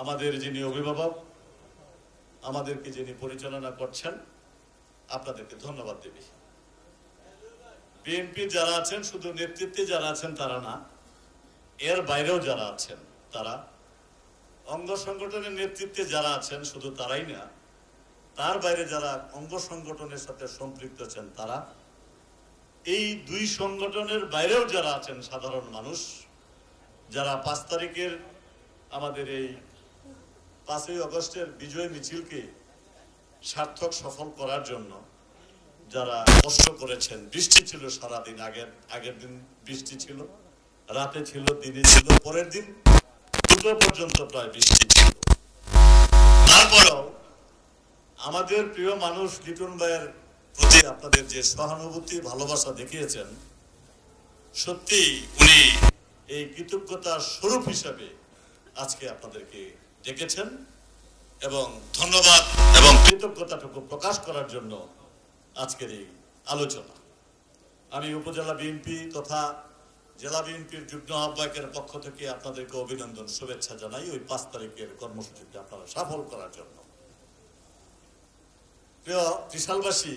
আমাদের যিনি অভিভাবক, আমাদেরকে যিনি পরিচালনা করছেন, আপনাদেরকে ধন্যবাদ দেবি। বিএনপি যারা আছেন, শুধু নেতৃত্বে যারা আছেন তারা না, এর বাইরেও যারা আছেন তারা, অঙ্গ সংগঠনের নেতৃত্বে যারা আছেন শুধু তারাই না, তার বাইরে যারা অঙ্গ সংগঠনের সাথে সম্পৃক্ত আছেন তারা, এই দুই সংগঠনের বাইরেও যারা আছেন সাধারণ মানুষ, যারা 5 তারিখের আমাদের এই 5ই আগস্টের বিজয় মিছিলকে সার্থক সফল করার জন্য যারা কষ্ট করেছেন। বৃষ্টি ছিল সারাদিন, আগের দিন বৃষ্টি ছিল, রাতে ছিল, দিনে ছিল, পরের দিন দুটো পর্যন্ত প্রায় বৃষ্টি ছিল। তারপরেও আমাদের প্রিয় মানুষ লিটন ভাইয়ের প্রতি আপনাদের যে সহানুভূতি, ভালোবাসা দেখিয়েছেন, সত্যি উনি এই কৃতজ্ঞতার স্বরূপ হিসাবে আজকে আপনাদেরকে ডেকেছেন এবং ধন্যবাদ এবং কৃতজ্ঞতাটুকু প্রকাশ করার জন্য আজকের এই আলোচনা। আমি উপজেলা বিএনপি তথা জেলা বিএনপির যুগ্ম আহ্বায়কের পক্ষ থেকে আপনাদেরকে অভিনন্দন, শুভেচ্ছা জানাই ওই 5 তারিখের কর্মসূচিতে আপনারা সফল করার জন্য। প্রিয় ত্রিশালবাসী,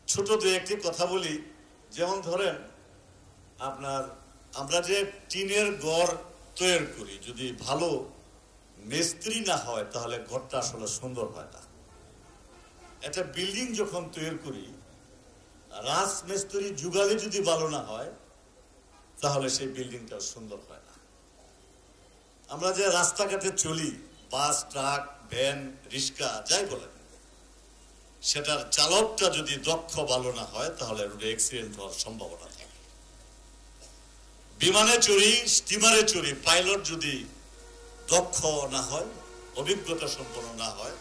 ছোট দু একটি কথা বলি। যেমন ধরেন, আমরা যে টিনের ঘর তৈরি করি, যদি ভালো মিস্ত্রি না হয় তাহলে ঘরটা আসলে সুন্দর হয় না। একটা বিল্ডিং যখন তৈরি করি, রাজমিস্ত্রি যুগালি যদি ভালো না হয় তাহলে সেই বিল্ডিংটা সুন্দর হয় না। আমরা যে রাস্তাঘাটে চলি, বাস, ট্রাক, ভ্যান, রিক্সা যাই বলেন, সেটার চালকটা যদি দক্ষ ভালো না হয় তাহলে রোডে অ্যাক্সিডেন্ট হওয়ার সম্ভাবনা থাকে। বিমানে চড়ি, স্টিমারে চড়ি, পাইলট যদি দক্ষ না হয়, অভিজ্ঞতা সম্পন্ন না হয়,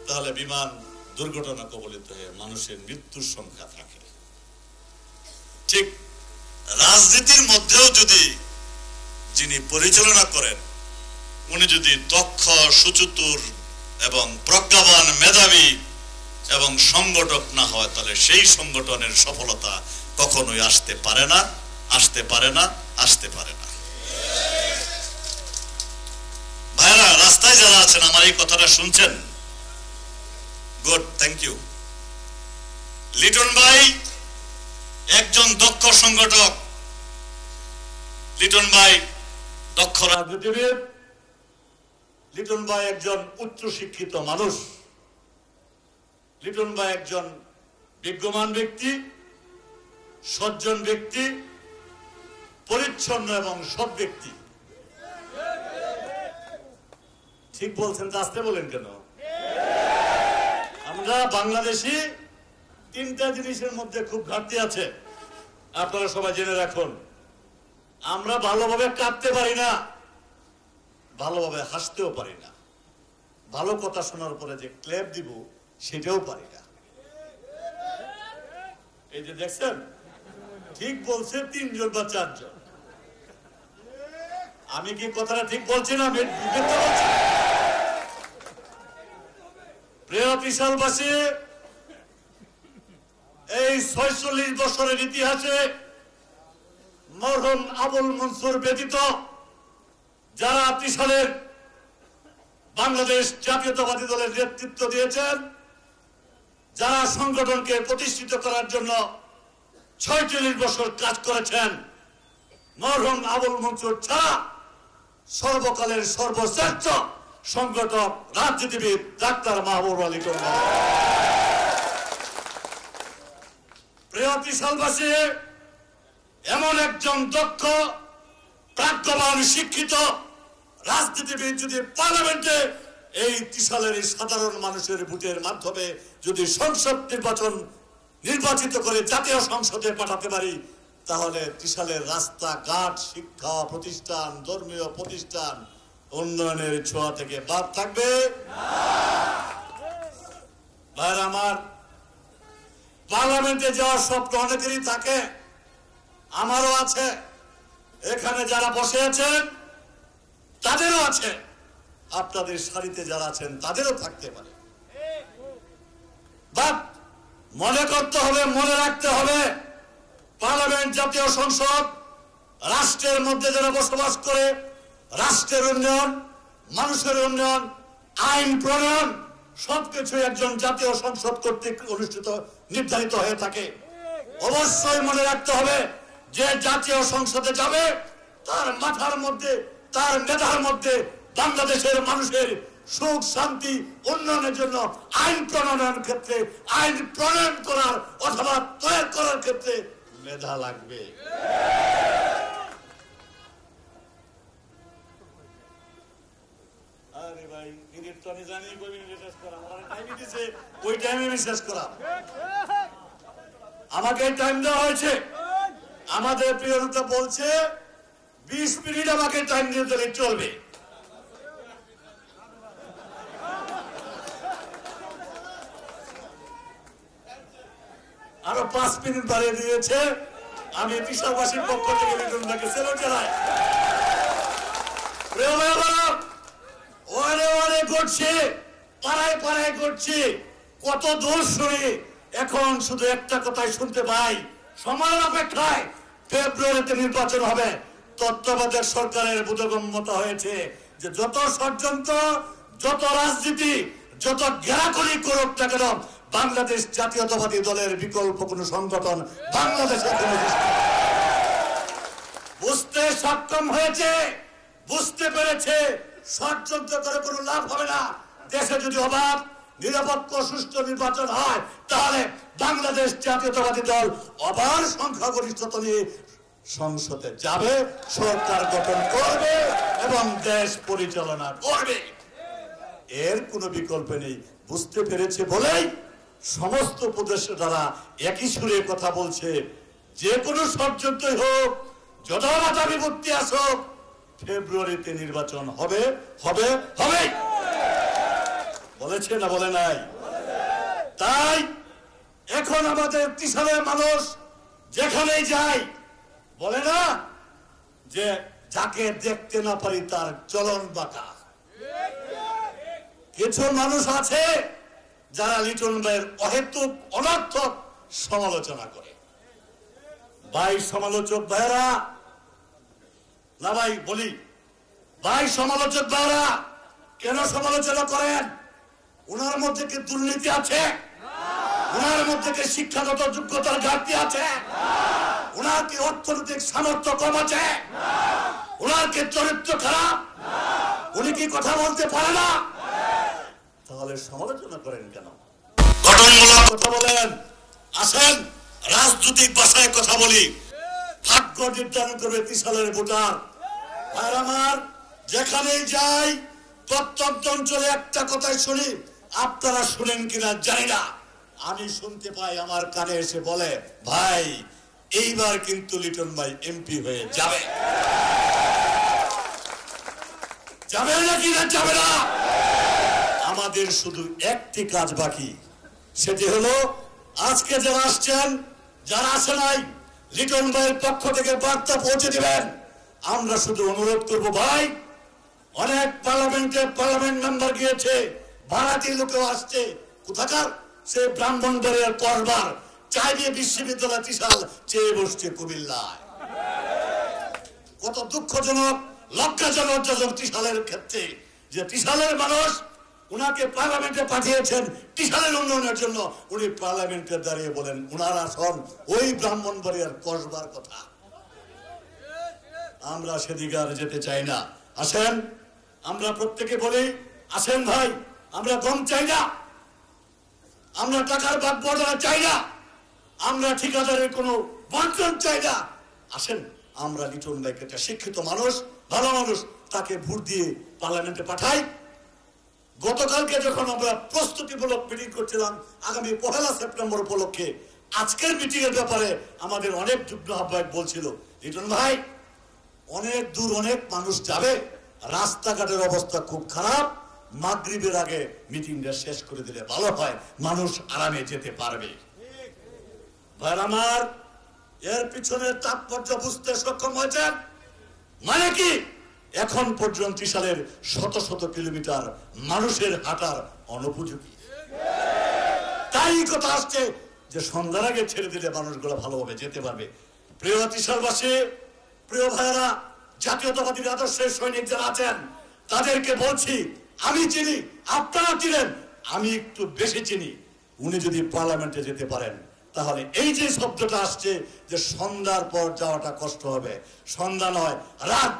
তাহলে বিমান দুর্ঘটনা কবলিত হয়ে মানুষের মৃত্যুর সংখ্যা থাকে। ঠিক রাজনীতির মধ্যেও যদি যিনি পরিচালনা করেন উনি যদি দক্ষ, সুচতুর এবং প্রজ্ঞাবান, মেধাবী এবং সংগঠক না হয় তাহলে সেই সংগঠনের সফলতা কখনোই আসতে পারে না। ভাইরা, রাস্তায় যারা আছেন আমার এই কথাটা শুনছেন, গুড, থ্যাংক ইউ। লিটন ভাই একজন দক্ষ সংগঠক, লিটন ভাই দক্ষ রাজনীতিবিদ, লিটন ভাই একজন উচ্চ শিক্ষিত মানুষ, লিটন ভাই একজন বিজ্ঞমান ব্যক্তি, সজ্জন ব্যক্তি, পরিচ্ছন্ন এবং সৎ ব্যক্তি। ঠিক বলছেন, আসতে বলেন কেন? আমরা বাংলাদেশি 3টা জিনিসের মধ্যে খুব ঘাটতি আছে, আপনারা সবাই জেনে রাখুন। আমরা ভালোভাবে কাঁদতে পারি না, ভালোভাবে হাসতেও পারি না, ভালো কথা শোনার পরে যে ক্ল্যাপ দিব সেটাও পারি না। এই যে দেখছেন, ঠিক বলছে 3 জন বা 4 জন। আমি কি কথাটা ঠিক বলছি না? প্রিয় ত্রিশালবাসী, এই 46 বছরের ইতিহাসে মরহুম আবুল মনসুর ব্যতীত যারা ত্রিশালের বাংলাদেশ জাতীয়তাবাদী দলের নেতৃত্ব দিয়েছেন, যারা সংগঠনকে প্রতিষ্ঠিত করার জন্য 46 বছর কাজ করেছেন, মরহুম আবুল মনসুর ছাড়া সর্বকালের সর্বশ্রেষ্ঠ সংগঠক, রাজনীতিবিদ ডাক্তার মাহবুব আলী লিটন। প্রিয় ত্রিশালবাসী, এমন একজন দক্ষ, প্রাজ্ঞবান, শিক্ষিত রাজনীতিবিদ যদি পার্লামেন্টে এই ত্রিশালের সাধারণ মানুষের ভোটের মাধ্যমে যদি সংসদ নির্বাচিত করে জাতীয় সংসদে পাঠাতে পারি, তাহলে ত্রিশালের রাস্তাঘাট, শিক্ষা প্রতিষ্ঠান, ধর্মীয় প্রতিষ্ঠান উন্নয়নের ছোঁয়া থেকে বাদ থাকবে ভাইরা আমার। পার্লামেন্টে যাওয়ার স্বপ্ন অনেকেরই থাকে, আমারও আছে, এখানে যারা বসে আছেন তাদেরও আছে, আপনাদের সারিতে যারা আছেন তাদেরও থাকতে পারে। বাট মনে করতে হবে, মনে রাখতে হবে, পার্লামেন্ট, জাতীয় সংসদ, রাষ্ট্রের মধ্যে যারা বসবাস করে, রাষ্ট্রের উন্নয়ন, মানুষের উন্নয়ন, আইন প্রণয়ন সবকিছু একজন জাতীয় সংসদ কর্তৃক অনুষ্ঠিত নির্ধারিত হয়ে থাকে। অবশ্যই মনে রাখতে হবে যে জাতীয় সংসদে যাবে তার মাথার মধ্যে, তার মেধার মধ্যে বাংলাদেশের মানুষের সুখ শান্তি উন্নয়নের জন্য আইন প্রণয়নের ক্ষেত্রে, আইন প্রণয়ন করার অথবা তৈরি করার ক্ষেত্রে মেধা লাগবে। আরে ভাই, মিনিট তো আমি জানি কই মিনিটে শেষ করা, আমার টাইম দিয়েছে, ওই টাইমে আমি শেষ করা। আমাকে টাইম দেওয়া হয়েছে, আমাদের প্রিয় নেতা বলছে 20 মিনিট আমাকে টাইম দিয়ে দিলে চলবে। আরো 5 মিনিট বাড়িয়ে দিয়েছে। আমি ত্রিশালবাসীর পক্ষ থেকে লিটনদাকে সেলুট জানাই। প্রিয় ভাইরা, ওরে ওরে করছে, পাড়ায় পাড়ায় করছে, কত দূর শুনি। এখন শুধু একটা কথাই শুনতে পাই, সময়ের অপেক্ষায় ফেব্রুয়ারিতে নির্বাচন হবে। তত্ত্বাবধায়ক সরকারের বোধগম্যতা হয়েছে যে যত ষড়যন্ত্র, যত রাজনীতি, যত ঘেরাখড়ি করুক না কেন, বাংলাদেশ জাতীয়তাবাদী দলের বিকল্প কোন সংগঠন বাংলাদেশে বুঝতে সক্ষম হয়েছে, বুঝতে পেরেছে ষড়যন্ত্র করে কোনো লাভ হবে না। দেশে যদি অবাধ, নিরপেক্ষ, সুষ্ঠু নির্বাচন হয় তাহলে বাংলাদেশ জাতীয়তাবাদী দল অবাধ সংখ্যাগরিষ্ঠতা নিয়ে সংসদে যাবে, সরকার গঠন করবে এবং দেশ পরিচালনা করবে। এর কোনো বিকল্প নেই। বুঝতে পেরেছে বলেই সমস্ত উপদেষ্টারা একই সুরে কথা বলছে, যে কোনো ষড়যন্ত্রই হোক, যত মাথা বিপত্তি আসুক, ফেব্রুয়ারিতে নির্বাচন হবে, হবে, হবে বলেছে না বলে নাই? তাই এখন আমাদের ত্রিশালের মানুষ যেখানেই যায় বলে না যে যাকে দেখতে না পারি তার চলন বাঁকা। কিছু মানুষ আছে যারা লিটন ভাইয়ের অহেতুক অনর্থক সমালোচনা করে। ভাই সমালোচক ভাইরা, না ভাই বলি, ভাই সমালোচক ভাইরা কেন সমালোচনা করেন? ওনার মধ্যে কি দুর্নীতি আছে? ওনার মধ্যে কি শিক্ষাগত যোগ্যতার ঘাটতি আছে? ওনার কি অর্থনৈতিক সামর্থ্য কম আছে? ওনার কি চরিত্র খারাপ? উনি কি কথা বলতে পারে না? তাহলে সমালোচনা করেন কেন? গঠনমূলক কথা বলেন। আসেন রাজনৈতিক ভাষায় কথা বলি। ভাগ্য নির্ধারণ করবে ত্রিশালের ভোটার। আর আমার যেখানেই যাই প্রত্যন্ত অঞ্চলে একটা কথাই শুনি, আপনারা শুনেন কিনা জানি না, আমি শুনতে পাই, আমার কানে এসে বলে, ভাই এইবার কিন্তু লিটন ভাই এমপি হয়ে যাবে। যাবে নাকি না যাবে না? আমাদের শুধু একটি কাজ বাকি, সেটি হলো আজকে যারা আসছেন, যারা আসে নাই, লিটন ভাইয়ের পক্ষ থেকে বার্তা পৌঁছে দিবেন। আমরা শুধু অনুরোধ করব, ভাই অনেক পার্লামেন্ট মেম্বার গিয়েছে, ভাড়াটি লোকেও আসছে, কোথাকার সে ব্রাহ্মণবাড়িয়ার করবার চাইবে বিশ্ববিদ্যালয় ত্রিশাল চেয়ে বসছে কুমিল্লায়। কত দুঃখজনক, লজ্জাজনক ত্রিশালের ক্ষেত্রে যে ত্রিশালের মানুষ উনাকে পার্লামেন্টে পাঠিয়েছেন ত্রিশালের উন্নয়নের জন্য। উনি পার্লামেন্টে দাঁড়িয়ে বলেন উনার আসন ওই ব্রাহ্মণবাড়িয়ার কসবার কথা। আমরা সেদিকে আর যেতে চাই না। আসেন, আমরা প্রত্যেকে বলি, আসেন ভাই, আমরা কম চাই না, আমরা টাকার ভাগ বদলা চাই না, আমরা ঠিকাদারের কোনো বন্টন চাই না। আসেন, আমরা লিটন ভাইকে একটা শিক্ষিত মানুষ, ভালো মানুষ, তাকে ভোট দিয়ে পার্লামেন্টে পাঠাই। গতকালকে যখন আমরা প্রস্তুতিমূলক মিটিং করছিলাম আগামী 1 সেপ্টেম্বর উপলক্ষে, আজকের মিটিং এর ব্যাপারে আমাদের অনেক যুগ্ম আহ্বায়ক বলছিল, লিটন ভাই অনেক দূর অনেক মানুষ যাবে, রাস্তাঘাটের অবস্থা খুব খারাপ, মাগরিবের আগে মিটিংটা শেষ করে দিলে ভালো হয়, মানুষ আরামে যেতে পারবে। ভাই আমার, এর পিছনে তাৎপর্য বুঝতে সক্ষম হয়েছেন? মানে কি, এখন পর্যন্ত ত্রিশালের শত শত কিলোমিটার মানুষের হাঁটার অনুপযোগী। তাই কথা আসছে যে সন্ধ্যার আগে ছেড়ে দিলে মানুষগুলো ভালোভাবে যেতে পারবে। প্রিয় ত্রিশালবাসী, প্রিয় ভাইয়েরা, জাতীয়তাবাদী আদর্শের সৈনিক যারা আছেন তাদেরকে বলছি, আমি চিনি, আপনারা চিনেন, আমি একটু বেশি চিনি। উনি যদি পার্লামেন্টে যেতে পারেন তাহলে এই যে শব্দটা আসছে যে সন্ধ্যার পর যাওয়াটা কষ্ট হবে, সন্ধ্যা নয়, রাত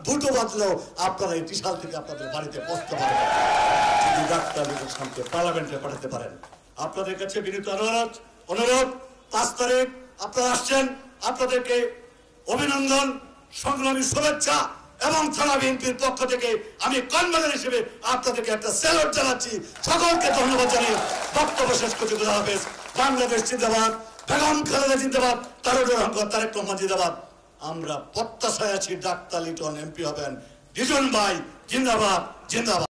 দুটো বাজলেও আপনারা এই ত্রিশাল থেকে আপনাদের বাড়িতে পৌঁছতে পারবেন যদি ডাক্তার লিটনকে পার্লামেন্টে পাঠাতে পারেন। আপনাদের কাছে বিনীত অনুরোধ 5 তারিখ আপনারা আসছেন, আপনাদেরকে অভিনন্দন, সংগ্রামী শুভেচ্ছা এবং থানা বিএনপির পক্ষ থেকে আমি কনভেনর হিসেবে আপনাদেরকে একটা স্যালুট জানাচ্ছি। সকলকে ধন্যবাদ জানিয়ে বক্তব্য শেষ করছি। খুদা হাফেজ। বাংলাদেশ জিন্দাবাদ, বেগম খালেদা জিন্দাবাদ, তারেক রহমান জিন্দাবাদ। আমরা প্রত্যাশায় আছি ডাক্তার লিটন এমপি হবেন। লিটন ভাই জিন্দাবাদ, জিন্দাবাদ।